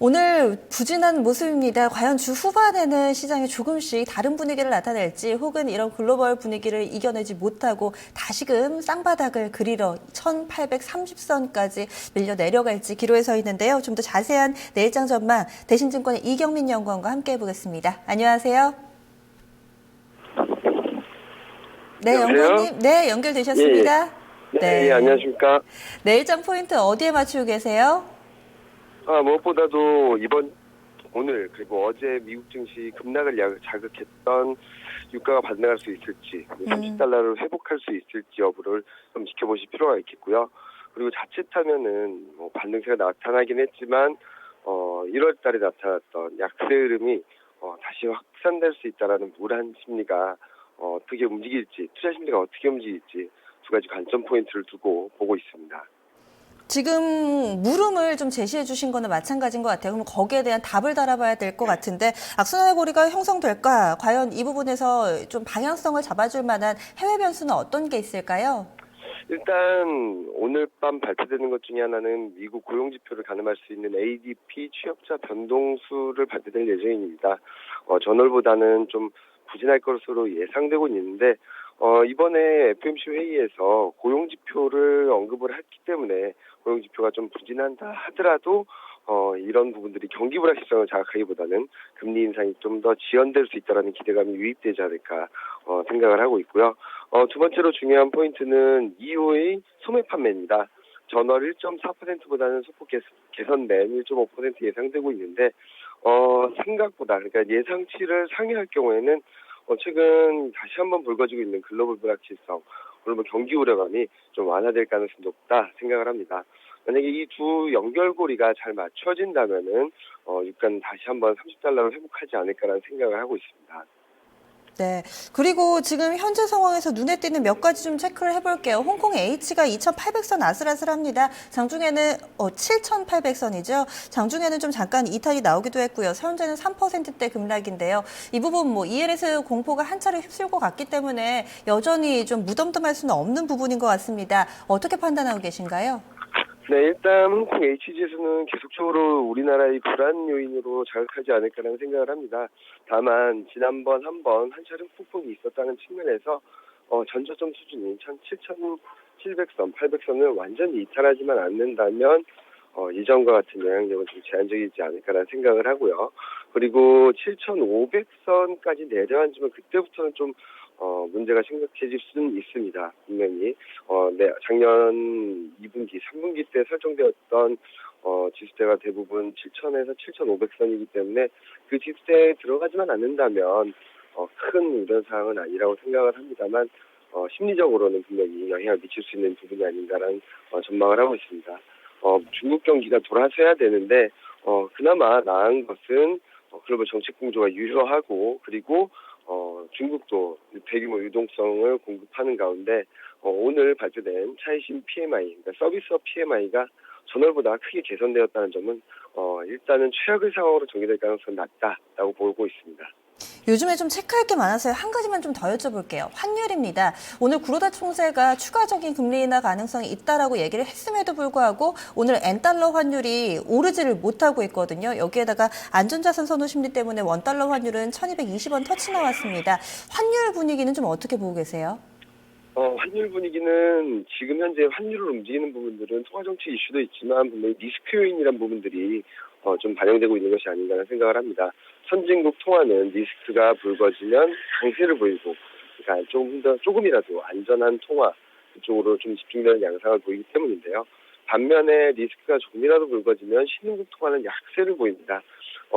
오늘 부진한 모습입니다. 과연 주 후반에는 시장이 조금씩 다른 분위기를 나타낼지 혹은 이런 글로벌 분위기를 이겨내지 못하고 다시금 쌍바닥을 그리러 1830선까지 밀려 내려갈지 기로에 서 있는데요. 좀 더 자세한 내일장 전망 대신증권의 이경민 연구원과 함께 해보겠습니다. 안녕하세요. 네, 연구원님. 네, 연결되셨습니다. 네, 안녕하십니까. 내일장 포인트 어디에 맞추고 계세요? 무엇보다도 오늘 그리고 어제 미국 증시 급락을 자극했던 유가가 반등할 수 있을지, 30달러를 회복할 수 있을지 여부를 좀 지켜보실 필요가 있겠고요. 그리고 자칫하면은 반등세가 나타나긴 했지만 1월 달에 나타났던 약세 흐름이 다시 확산될 수 있다라는 불안 심리가 어떻게 움직일지, 투자 심리가 어떻게 움직일지 두 가지 관점 포인트를 두고 보고 있습니다. 지금 물음을 좀 제시해 주신 거는 마찬가지인 것 같아요. 그럼 거기에 대한 답을 달아봐야 될 것 같은데 악순환의 고리가 형성될까? 과연 이 부분에서 좀 방향성을 잡아줄 만한 해외 변수는 어떤 게 있을까요? 일단 오늘 밤 발표되는 것 중에 하나는 미국 고용지표를 가늠할 수 있는 ADP 취업자 변동수를 발표될 예정입니다. 전월보다는 좀 부진할 것으로 예상되고 있는데 이번에 FOMC 회의에서 고용지표를 언급을 했기 때문에 고용지표가 좀 부진한다 하더라도 이런 부분들이 경기 불확실성을 자극하기보다는 금리 인상이 좀 더 지연될 수 있다는 기대감이 유입되지 않을까 생각을 하고 있고요. 두 번째로 중요한 포인트는 EU의 소매 판매입니다. 전월 1.4%보다는 소폭 개선된 1.5% 예상되고 있는데 생각보다 그러니까 예상치를 상회할 경우에는 최근 다시 한번 불거지고 있는 글로벌 불확실성, 글로벌 경기 우려감이 좀 완화될 가능성이 높다 생각을 합니다. 만약에 이 두 연결고리가 잘 맞춰진다면은 유가는 다시 한번 30달러를 회복하지 않을까라는 생각을 하고 있습니다. 네. 그리고 지금 현재 상황에서 눈에 띄는 몇 가지 좀 체크를 해볼게요. 홍콩 H가 2,800선 아슬아슬합니다. 장중에는 7,800선이죠. 장중에는 좀 잠깐 이탈이 나오기도 했고요. 현재는 3%대 급락인데요. 이 부분 ELS 공포가 한 차례 휩쓸 것 같기 때문에 여전히 좀 무덤덤할 수는 없는 부분인 것 같습니다. 어떻게 판단하고 계신가요? 네, 일단 홍콩 H지수는 계속적으로 우리나라의 불안 요인으로 자극하지 않을까라는 생각을 합니다. 다만 지난번 한 차례 폭풍이 있었다는 측면에서 전저점 수준인 7,700선, 800선을 완전히 이탈하지만 않는다면 이전과 같은 영향력은 좀 제한적이지 않을까라는 생각을 하고요. 그리고 7,500선까지 내려앉으면 그때부터는 좀 문제가 심각해질 수는 있습니다. 분명히 작년 2분기, 3분기 때 설정되었던 지수대가 대부분 7,000에서 7,500선이기 때문에 그 지수대에 들어가지만 않는다면 큰 우려 사항은 아니라고 생각을 합니다만 심리적으로는 분명히 영향을 미칠 수 있는 부분이 아닌가라는 전망을 하고 있습니다. 중국 경기가 돌아서야 되는데 그나마 나은 것은 글로벌 정책 공조가 유효하고 그리고 중국도 대규모 유동성을 공급하는 가운데 오늘 발표된 차이신 PMI, 그러니까 서비스업 PMI가 전월보다 크게 개선되었다는 점은 일단은 최악의 상황으로 전개될 가능성이 낮다라고 보고 있습니다. 요즘에 좀 체크할 게 많아서요. 한 가지만 좀 더 여쭤볼게요. 환율입니다. 오늘 구로다 총재가 추가적인 금리 인하 가능성이 있다라고 얘기를 했음에도 불구하고 오늘 엔달러 환율이 오르지를 못하고 있거든요. 여기에다가 안전자산 선호 심리 때문에 원달러 환율은 1220원 터치 나왔습니다. 환율 분위기는 좀 어떻게 보고 계세요? 환율 분위기는 지금 현재 환율을 움직이는 부분들은 통화정치 이슈도 있지만 분명히 리스크 요인이란 부분들이 좀 반영되고 있는 것이 아닌가 생각을 합니다. 선진국 통화는 리스크가 불거지면 강세를 보이고, 그러니까 조금이라도 안전한 통화 쪽으로 좀 집중되는 양상을 보이기 때문인데요. 반면에 리스크가 조금이라도 불거지면 신흥국 통화는 약세를 보입니다.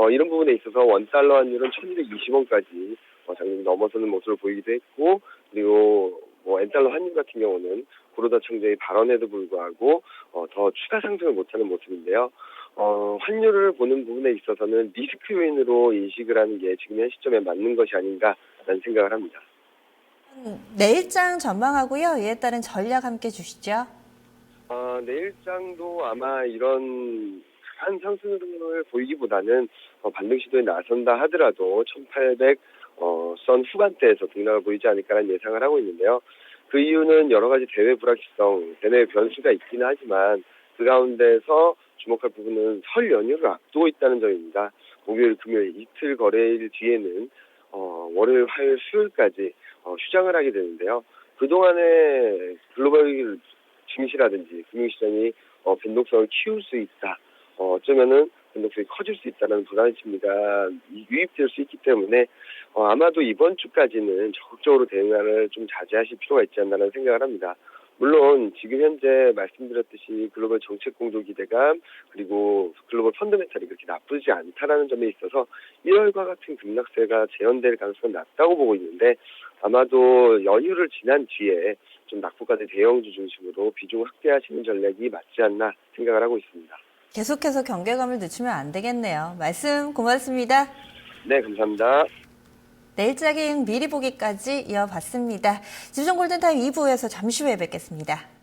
이런 부분에 있어서 원달러 환율은 1220원까지 작년 넘어서는 모습을 보이기도 했고, 그리고 엔달러 환율 같은 경우는 구로다 총재의 발언에도 불구하고 더 추가 상승을 못하는 모습인데요. 환율을 보는 부분에 있어서는 리스크 요인으로 인식을 하는 게 지금 현 시점에 맞는 것이 아닌가라는 생각을 합니다. 내일장 전망하고요. 이에 따른 전략 함께 주시죠. 내일장도 아마 이런 큰 상승을 보이기보다는 반등 시도에 나선다 하더라도 1,800선 후반대에서 등락을 보이지 않을까라는 예상을 하고 있는데요. 그 이유는 여러 가지 대외 불확실성, 대외 변수가 있기는 하지만 그 가운데서 주목할 부분은 설 연휴를 앞두고 있다는 점입니다. 목요일, 금요일 이틀 거래일 뒤에는 월요일, 화요일, 수요일까지 휴장을 하게 되는데요. 그동안에 글로벌 증시라든지 금융시장이 변동성을 키울 수 있다. 어쩌면은 변동성이 커질 수 있다는 불안 심리가 유입될 수 있기 때문에 아마도 이번 주까지는 적극적으로 대응을 좀 자제하실 필요가 있지 않나라는 생각을 합니다. 물론 지금 현재 말씀드렸듯이 글로벌 정책 공조 기대감 그리고 글로벌 펀더멘탈이 그렇게 나쁘지 않다라는 점에 있어서 1월과 같은 급락세가 재현될 가능성은 낮다고 보고 있는데 아마도 연휴를 지난 뒤에 좀 낙폭과대 대형주 중심으로 비중 확대하시는 전략이 맞지 않나 생각을 하고 있습니다. 계속해서 경계감을 늦추면 안 되겠네요. 말씀 고맙습니다. 네, 감사합니다. 내일자기 미리 보기까지 이어봤습니다. 집중 골든타임 2부에서 잠시 후에 뵙겠습니다.